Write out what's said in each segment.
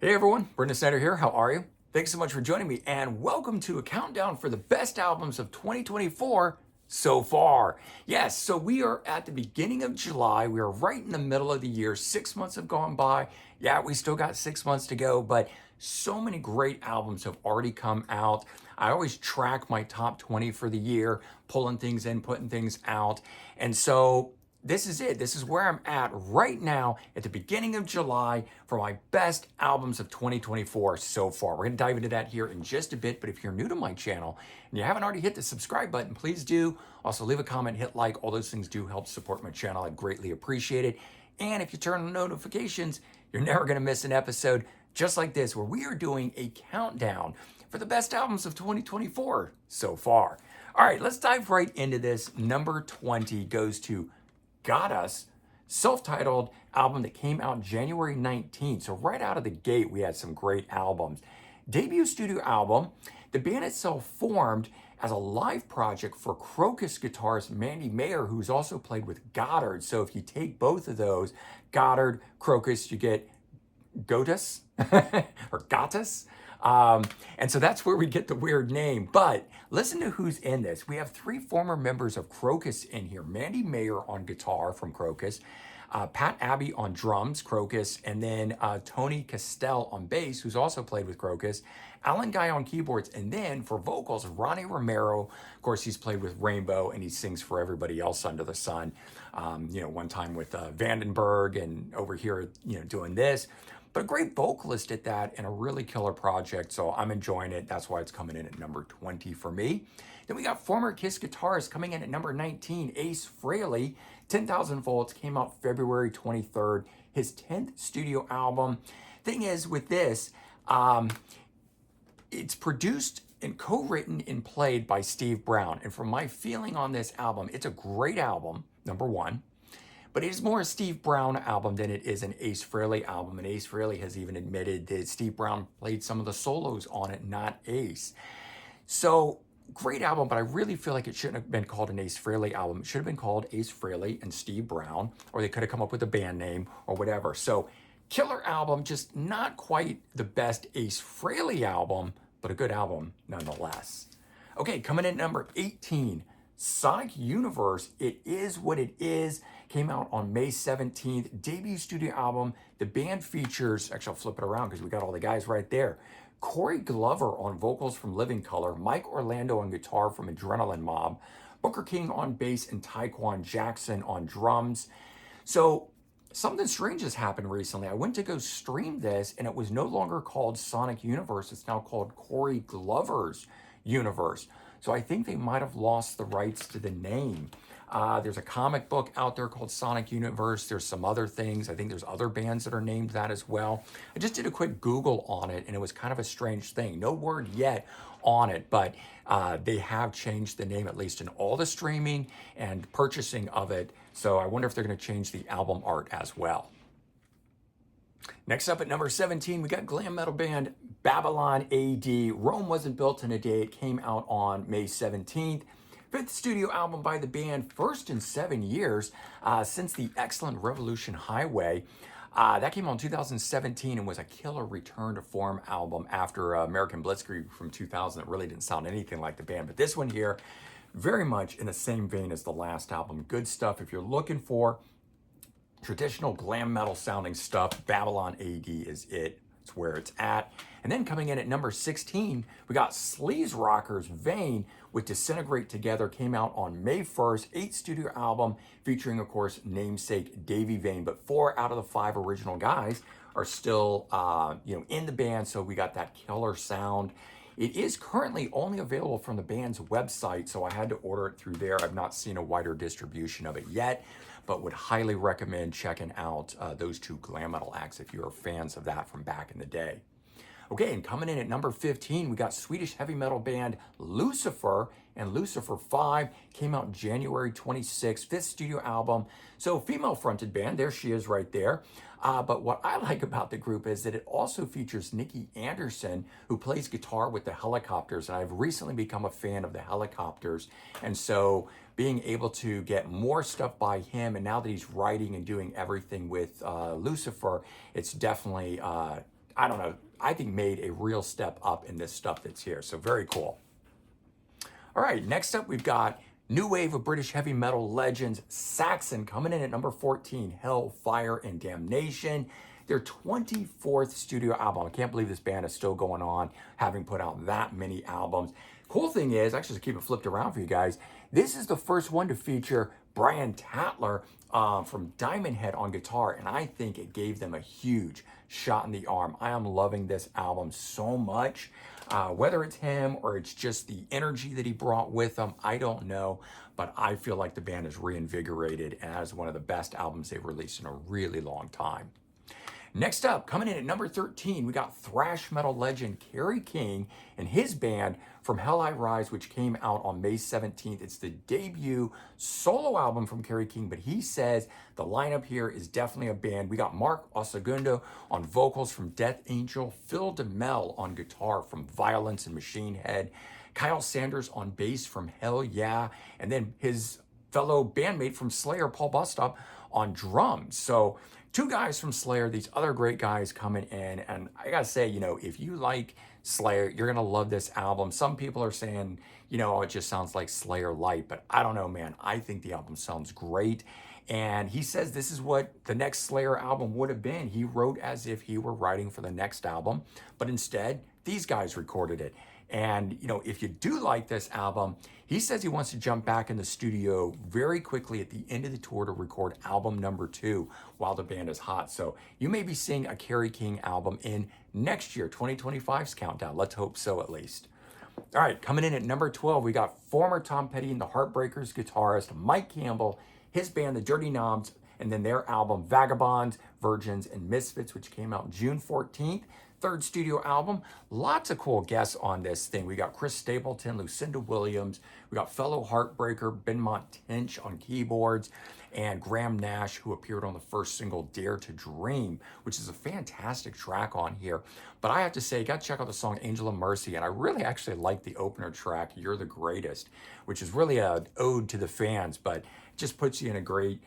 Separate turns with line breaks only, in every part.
Hey everyone, Brendan Snyder here. How are you? Thanks so much for joining me and welcome to a countdown for the best albums of 2024 so far. Yes, so we are at the beginning of July. We are right in the middle of the year. 6 months have gone by. Yeah, we still got 6 months to go, but so many great albums have already come out. I always track my top 20 for the year, pulling things in, putting things out. And so this is it. This is where I'm at right now at the beginning of July for my best albums of 2024 so far. We're going to dive into that here in just a bit. But if you're new to my channel and you haven't already hit the subscribe button, please do. Also, leave a comment, hit like. All those things do help support my channel. I'd greatly appreciate it. And if you turn on notifications, you're never going to miss an episode just like this, where we are doing a countdown for the best albums of 2024 so far. All right, let's dive right into this. Number 20 goes to Got Us, self-titled album that came out January 19th. So right out of the gate, we had some great albums. Debut studio album. The band itself formed as a live project for Crocus guitarist Mandy Mayer, who's also played with Goddard. So if you take both of those, Goddard, Crocus, you get Gotus or Gotus. And so that's where we get the weird name. But listen to who's in this. We have three former members of Crocus in here. Mandy Mayer on guitar from Crocus, Pat Abbey on drums, Crocus, and then Tony Castell on bass, who's also played with Crocus, Alan Guy on keyboards, and then for vocals, Ronnie Romero. Of course, he's played with Rainbow, and he sings for everybody else under the sun. One time with Vandenberg, and over here, doing this. But a great vocalist at that, and a really killer project, so I'm enjoying it. That's why it's coming in at number 20 for me. Then we got former Kiss guitarist coming in at number 19, Ace Frehley. 10,000 Volts came out February 23rd, his 10th studio album. Thing is, with this, it's produced and co-written and played by Steve Brown. And from my feeling on this album, it's a great album, number one. But it is more a Steve Brown album than it is an Ace Frehley album. And Ace Frehley has even admitted that Steve Brown played some of the solos on it, not Ace. So, great album, but I really feel like it shouldn't have been called an Ace Frehley album. It should have been called Ace Frehley and Steve Brown, or they could have come up with a band name or whatever. So, killer album, just not quite the best Ace Frehley album, but a good album nonetheless. Okay, coming in at number 18, Sonic Universe, It Is What It Is, came out on May 17th. Debut studio album. The band features, actually I'll flip it around because we got all the guys right there. Corey Glover on vocals from Living Color, Mike Orlando on guitar from Adrenaline Mob, Booker King on bass, and Taekwon Jackson on drums. So something strange has happened recently. I went to go stream this, and it was no longer called Sonic Universe. It's now called Corey Glover's Universe. So I think they might have lost the rights to the name. There's a comic book out there called Sonic Universe. There's some other things. I think there's other bands that are named that as well. I just did a quick Google on it, and it was kind of a strange thing. No word yet on it, but they have changed the name, at least in all the streaming and purchasing of it. So I wonder if they're going to change the album art as well. Next up at number 17, we got glam metal band Babylon AD. Rome Wasn't Built in a Day. It came out on May 17th. Fifth studio album by the band, first in 7 years since the excellent Revolution Highway. That came out in 2017 and was a killer return to form album after American Blitzkrieg from 2000. It really didn't sound anything like the band, but this one here, very much in the same vein as the last album. Good stuff. If you're looking for traditional glam metal sounding stuff, Babylon AD is it. It's where it's at. And then coming in at number 16, we got Sleaze Rockers Vain with Disintegrate Together. Came out on May 1st. 8th studio album featuring, of course, namesake Davey Vain. But 4 out of the 5 original guys are still, in the band. So we got that killer sound. It is currently only available from the band's website, so I had to order it through there. I've not seen a wider distribution of it yet, but would highly recommend checking out those two glam metal acts if you're fans of that from back in the day. Okay, and coming in at number 15, we got Swedish heavy metal band Lucifer, and Lucifer 5 came out January 26th, 5th studio album. So female-fronted band, there she is right there. But what I like about the group is that it also features Nikki Anderson, who plays guitar with the Helicopters, and I've recently become a fan of the Helicopters. And so being able to get more stuff by him, and now that he's writing and doing everything with Lucifer, it's definitely I don't know, I think made a real step up in this stuff that's here. So very cool. All right, next up we've got new wave of British heavy metal legends, Saxon, coming in at number 14, Hell, Fire, and Damnation. Their 24th studio album. I can't believe this band is still going on, having put out that many albums. Cool thing is, actually to keep it flipped around for you guys, this is the first one to feature Brian Tatler from Diamond Head on guitar, and I think it gave them a huge shot in the arm. I am loving this album so much. Whether it's him or it's just the energy that he brought with him, I don't know, but I feel like the band is reinvigorated and has one of the best albums they've released in a really long time. Next up, coming in at number 13, we got thrash metal legend Kerry King and his band From Hell I Rise, which came out on May 17th. It's the debut solo album from Kerry King, but he says the lineup here is definitely a band. We got Mark Osagundo on vocals from Death Angel, Phil DeMel on guitar from Violence and Machine Head, Kyle Sanders on bass from Hell Yeah, and then his fellow bandmate from Slayer, Paul Bostop, on drums. So two guys from Slayer, these other great guys coming in. And I gotta say, if you like Slayer, you're gonna love this album. Some people are saying, oh, it just sounds like Slayer light, but I don't know, man. I think the album sounds great. And he says this is what the next Slayer album would have been. He wrote as if he were writing for the next album, but instead, these guys recorded it. And, if you do like this album, he says he wants to jump back in the studio very quickly at the end of the tour to record album number 2 while the band is hot. So you may be seeing a Kerry King album in next year, 2025's countdown. Let's hope so, at least. All right, coming in at number 12, we got former Tom Petty and the Heartbreakers guitarist Mike Campbell, his band, the Dirty Knobs, and then their album Vagabonds, Virgins, and Misfits, which came out June 14th. Third studio album. Lots of cool guests on this thing. We got Chris Stapleton, Lucinda Williams. We got fellow Heartbreaker Benmont Tench on keyboards, and Graham Nash, who appeared on the first single Dare to Dream, which is a fantastic track on here. But I have to say, you got to check out the song Angel of Mercy, and I really actually like the opener track, You're the Greatest, which is really an ode to the fans, but it just puts you in a great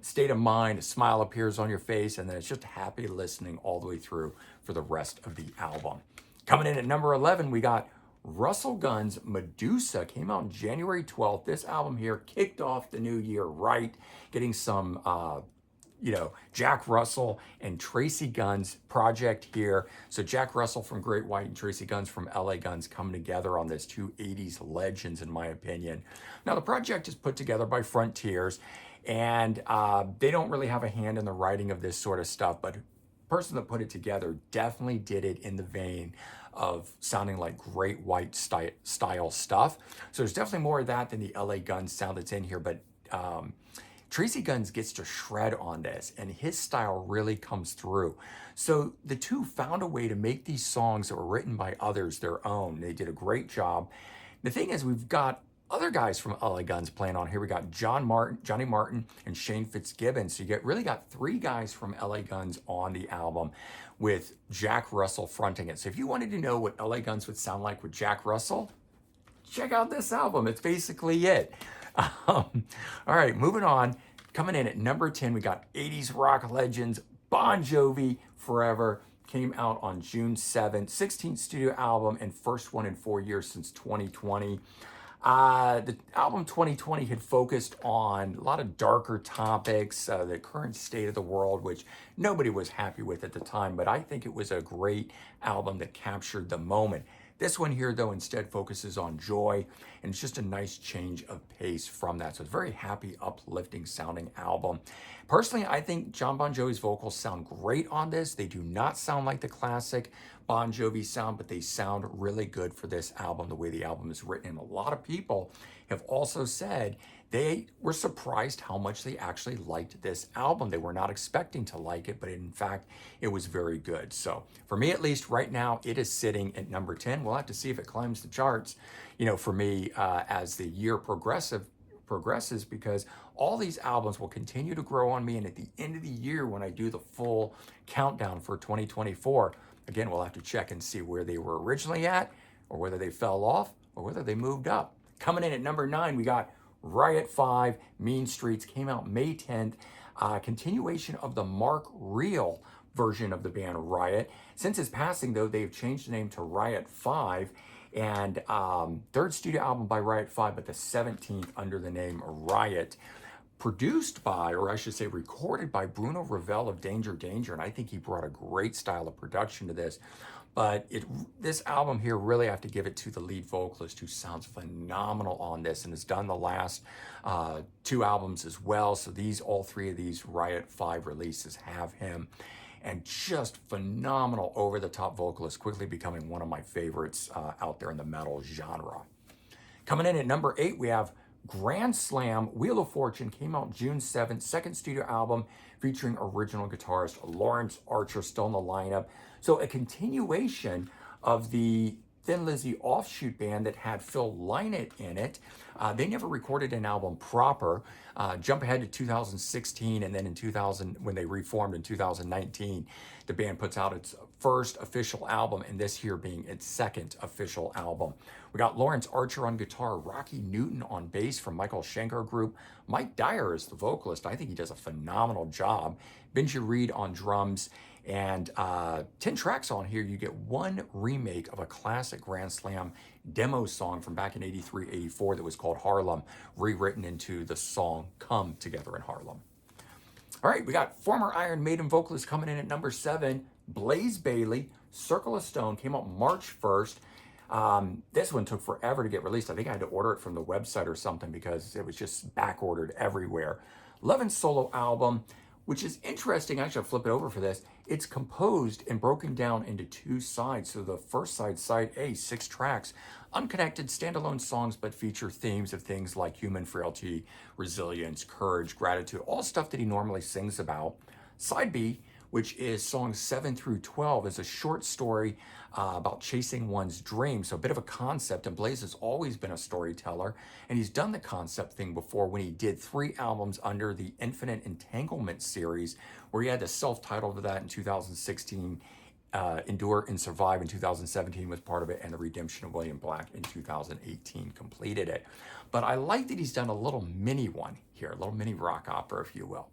state of mind. A smile appears on your face, and then it's just happy listening all the way through for the rest of the album. Coming in at number 11, we got Russell Gunn's Medusa. Came out on January 12th. This album here kicked off the new year right, getting some Jack Russell and Tracy Gunn's project here. So Jack Russell from Great White and Tracy Guns from LA Guns coming together on this, two 80s legends, in my opinion. Now, the project is put together by Frontiers, and they don't really have a hand in the writing of this sort of stuff, but the person that put it together definitely did it in the vein of sounding like Great White style stuff. So there's definitely more of that than the LA Guns sound that's in here, but Tracy Guns gets to shred on this, and his style really comes through. So the two found a way to make these songs that were written by others their own. They did a great job. The thing is, we've got other guys from LA Guns playing on here. We got Johnny Martin, and Shane Fitzgibbon. So you really got three guys from LA Guns on the album, with Jack Russell fronting it. So if you wanted to know what LA Guns would sound like with Jack Russell, check out this album. It's basically it. All right, moving on. Coming in at number 10, we got 80s rock legends Bon Jovi, Forever. Came out on June 7th, 16th studio album, and first one in 4 years since 2020. The album 2020 had focused on a lot of darker topics, the current state of the world, which nobody was happy with at the time, but I think it was a great album that captured the moment. This one here, though, instead focuses on joy, and it's just a nice change of pace from that. So it's a very happy, uplifting sounding album. Personally, I think John Bon Jovi's vocals sound great on this. They do not sound like the classic Bon Jovi sound, but they sound really good for this album, the way the album is written. And a lot of people have also said they were surprised how much they actually liked this album. They were not expecting to like it, but in fact, it was very good. So for me, at least right now, it is sitting at number 10. We'll have to see if it climbs the charts, for me, as the year progresses, because all these albums will continue to grow on me. And at the end of the year, when I do the full countdown for 2024, again, we'll have to check and see where they were originally at, or whether they fell off, or whether they moved up. Coming in at number 9, we got Riot 5, Mean Streets. Came out May 10th. Continuation of the Mark Real version of the band Riot. Since his passing, though, they've changed the name to Riot 5, and third studio album by Riot 5, but the 17th under the name Riot. Produced by, or I should say recorded by Bruno Ravel of Danger Danger, and I think he brought a great style of production to this. But this album here, really have to give it to the lead vocalist, who sounds phenomenal on this and has done the last 2 albums as well. So all 3 of these Riot 5 releases have him. And just phenomenal over-the-top vocalist, quickly becoming one of my favorites out there in the metal genre. Coming in at number 8, we have Grand Slam. Wheel of Fortune came out June 7th, second studio album featuring original guitarist Lawrence Archer, still in the lineup. So a continuation of the Thin Lizzy offshoot band that had Phil Lynott in it. They never recorded an album proper. Jump ahead to 2016, and then in 2000, when they reformed in 2019, the band puts out its first official album, and this here being its second official album. We got Lawrence Archer on guitar, Rocky Newton on bass from Michael Schenker Group, Mike Dyer is the vocalist. I think he does a phenomenal job. Benji Reed on drums, and 10 tracks on here. You get 1 remake of a classic Grand Slam demo song from back in 83, 84 that was called Harlem, rewritten into the song Come Together in Harlem. All right, we got former Iron Maiden vocalist coming in at number 7, Blaze Bayley, Circle of Stone, came out March 1st. This one took forever to get released. I think I had to order it from the website or something because it was just back ordered everywhere. 11 solo album, which is interesting. I should flip it over for this. It's composed and broken down into 2 sides. So the first side, side A, 6 tracks, unconnected standalone songs, but feature themes of things like human frailty, resilience, courage, gratitude, all stuff that he normally sings about. Side B, which is songs 7 through 12, is a short story about chasing one's dreams. So a bit of a concept, and Blaze has always been a storyteller, and he's done the concept thing before when he did 3 albums under the Infinite Entanglement series, where he had the self-titled of that in 2016, Endure and Survive in 2017 was part of it, and The Redemption of William Black in 2018 completed it. But I like that he's done a little mini one here, a little mini rock opera, if you will.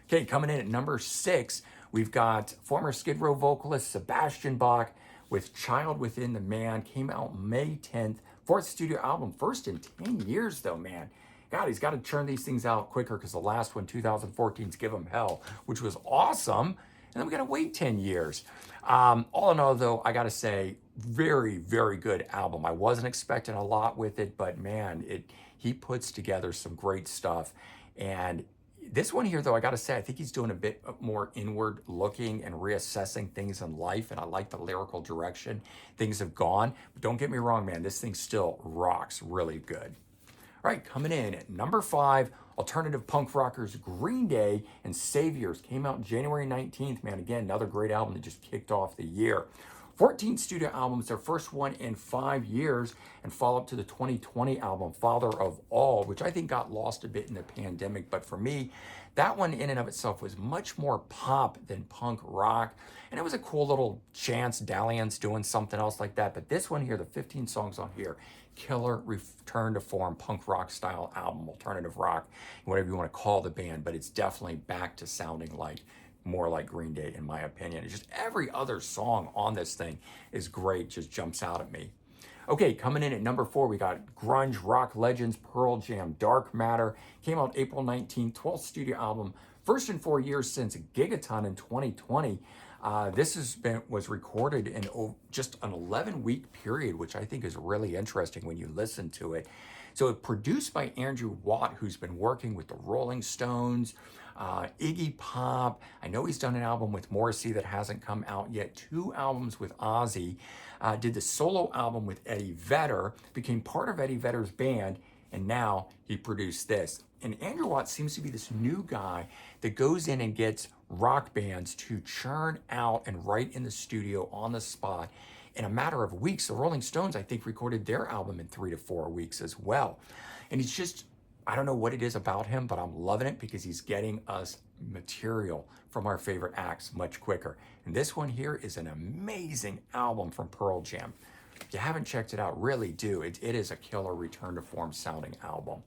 Okay, coming in at number 6, we've got former Skid Row vocalist Sebastian Bach with Child Within the Man. Came out May 10th. 4th studio album, first in 10 years though, man. God, he's got to churn these things out quicker because the last one, 2014's Give 'Em Hell, which was awesome. And then we got to wait 10 years. All in all, though, I got to say, very, very good album. I wasn't expecting a lot with it, but man, he puts together some great stuff. And this one here, though, I got to say, I think he's doing a bit more inward looking and reassessing things in life. And I like the lyrical direction things have gone. But don't get me wrong, man, this thing still rocks really good. All right, coming in at number 5, alternative punk rockers Green Day and Saviors came out January 19th. Man, again, another great album that just kicked off the year. 14 studio albums, their first one in 5 years, and follow up to the 2020 album, Father of All, which I think got lost a bit in the pandemic. But for me, that one in and of itself was much more pop than punk rock. And it was a cool little chance dalliance doing something else like that. But this one here, the 15 songs on here, killer return to form punk rock style album, alternative rock, whatever you want to call the band. But it's definitely back to sounding like more like Green Day, in my opinion. It's just every other song on this thing is great, just jumps out at me. Okay, coming in at number 4, we got grunge rock legends Pearl Jam, Dark Matter. Came out April 19th, 12th studio album, first in 4 years since Gigaton in 2020. This was recorded in just an 11-week period, which I think is really interesting when you listen to it. So it's produced by Andrew Watt, who's been working with the Rolling Stones, Iggy Pop. I know he's done an album with Morrissey that hasn't come out yet, 2 albums with Ozzy, did the solo album with Eddie Vedder, became part of Eddie Vedder's band, and now he produced this. And Andrew Watt seems to be this new guy that goes in and gets rock bands to churn out and write in the studio on the spot in a matter of weeks. The Rolling Stones, I think, recorded their album in 3 to 4 weeks as well. And he's just, I don't know what it is about him, but I'm loving it because he's getting us material from our favorite acts much quicker. And this one here is an amazing album from Pearl Jam. If you haven't checked it out, really do. It is a killer return to form sounding album.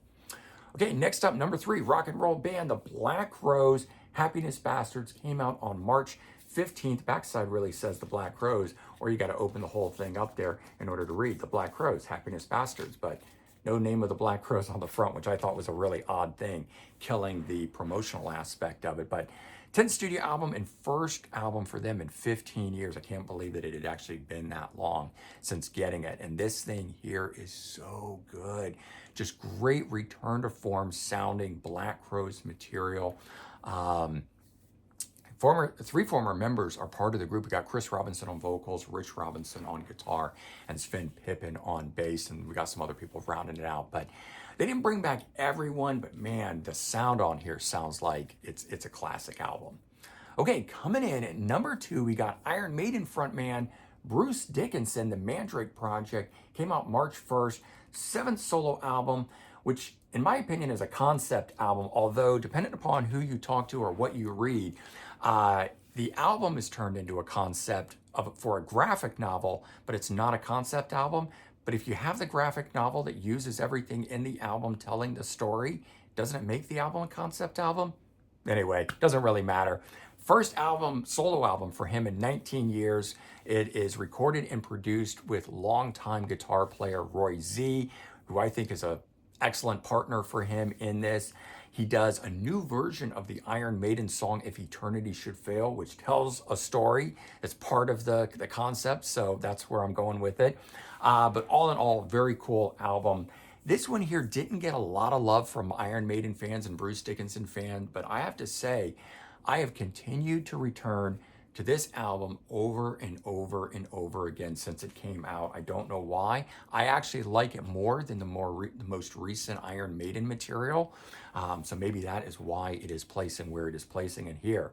Okay, next up, number 3, rock and roll band, the Black Rose, Happiness Bastards, came out on March 15th, backside really says the Black Crowes, or you got to open the whole thing up there in order to read the Black Crowes, Happiness Bastards, but no name of the Black Crowes on the front, which I thought was a really odd thing, killing the promotional aspect of it. But 10th studio album and first album for them in 15 years. I can't believe that it had actually been that long since getting it. And this thing here is so good. Just great return to form sounding Black Crowes material. Three former members are part of the group. We got Chris Robinson on vocals, Rich Robinson on guitar, and Sven Pippen on bass, and we got some other people rounding it out. But they didn't bring back everyone, but man, the sound on here sounds like it's a classic album. Okay, coming in at number 2, we got Iron Maiden frontman Bruce Dickinson. The Mandrake Project came out March 1st, 7th solo album, which in my opinion is a concept album, although depending upon who you talk to or what you read, the album is turned into a concept for a graphic novel, but it's not a concept album. But if you have the graphic novel that uses everything in the album telling the story, doesn't it make the album a concept album? Anyway, doesn't really matter. First album, solo album for him in 19 years. It is recorded and produced with longtime guitar player Roy Z, who I think is an excellent partner for him in this. He does a new version of the Iron Maiden song, If Eternity Should Fail, which tells a story. It's part of the concept, so that's where I'm going with it. But all in all, very cool album. This one here didn't get a lot of love from Iron Maiden fans and Bruce Dickinson fans, but I have to say, I have continued to return to this album over and over and over again since it came out. I don't know why. I actually like it more than the most recent Iron Maiden material. So maybe that is why it is placing where it is placing in here.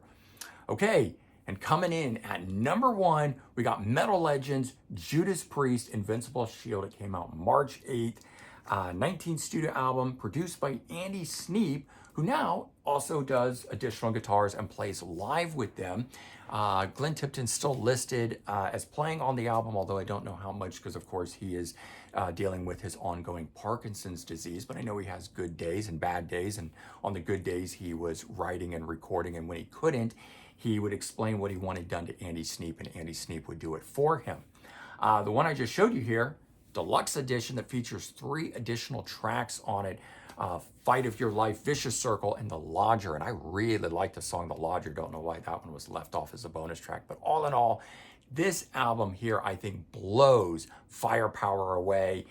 Okay, and coming in at number 1, we got Metal Legends, Judas Priest, Invincible Shield. It came out March 8th. 19th studio album produced by Andy Sneap, who now also does additional guitars and plays live with them. Glenn Tipton's still listed as playing on the album, although I don't know how much because, of course, he is dealing with his ongoing Parkinson's disease. But I know he has good days and bad days, and on the good days, he was writing and recording, and when he couldn't, he would explain what he wanted done to Andy Sneap, and Andy Sneap would do it for him. The one I just showed you here, deluxe edition that features 3 additional tracks on it. Fight of Your Life, Vicious Circle, and The Lodger. And I really like the song The Lodger. Don't know why that one was left off as a bonus track. But all in all, this album here, I think, blows Firepower away.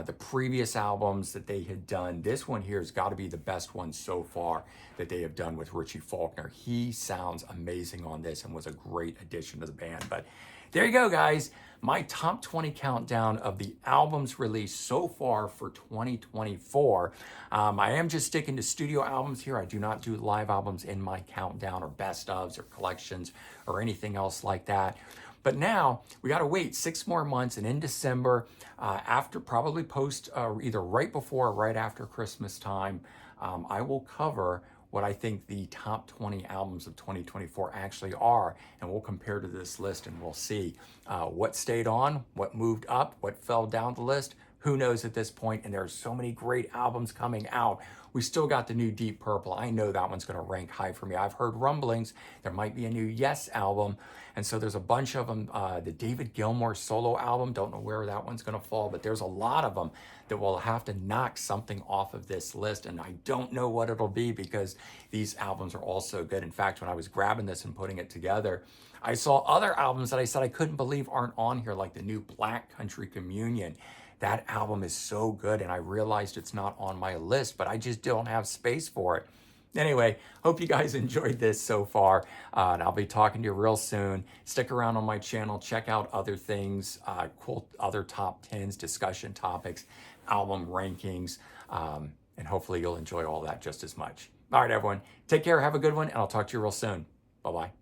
The previous albums that they had done, this one here has got to be the best one so far that they have done with Richie Faulkner. He sounds amazing on this and was a great addition to the band. But there you go, guys. My top 20 countdown of the albums released so far for 2024. I am just sticking to studio albums here. I do not do live albums in my countdown or best ofs or collections or anything else like that. But now we got to wait 6 more months, and in December, after probably post either right before or right after Christmas time, I will cover what I think the top 20 albums of 2024 actually are, and we'll compare to this list and we'll see what stayed on, what moved up, what fell down the list. Who knows at this point? And there are so many great albums coming out. We still got the new Deep Purple. I know that one's going to rank high for me. I've heard rumblings. There might be a new Yes album. And so there's a bunch of them. The David Gilmour solo album, don't know where that one's going to fall, but there's a lot of them that will have to knock something off of this list. And I don't know what it'll be because these albums are all so good. In fact, when I was grabbing this and putting it together, I saw other albums that I said I couldn't believe aren't on here, like the new Black Country Communion. That album is so good, and I realized it's not on my list, but I just don't have space for it. Anyway, hope you guys enjoyed this so far, and I'll be talking to you real soon. Stick around on my channel, check out other things, cool other top 10s, discussion topics, album rankings, and hopefully you'll enjoy all that just as much. All right, everyone, take care, have a good one, and I'll talk to you real soon. Bye-bye.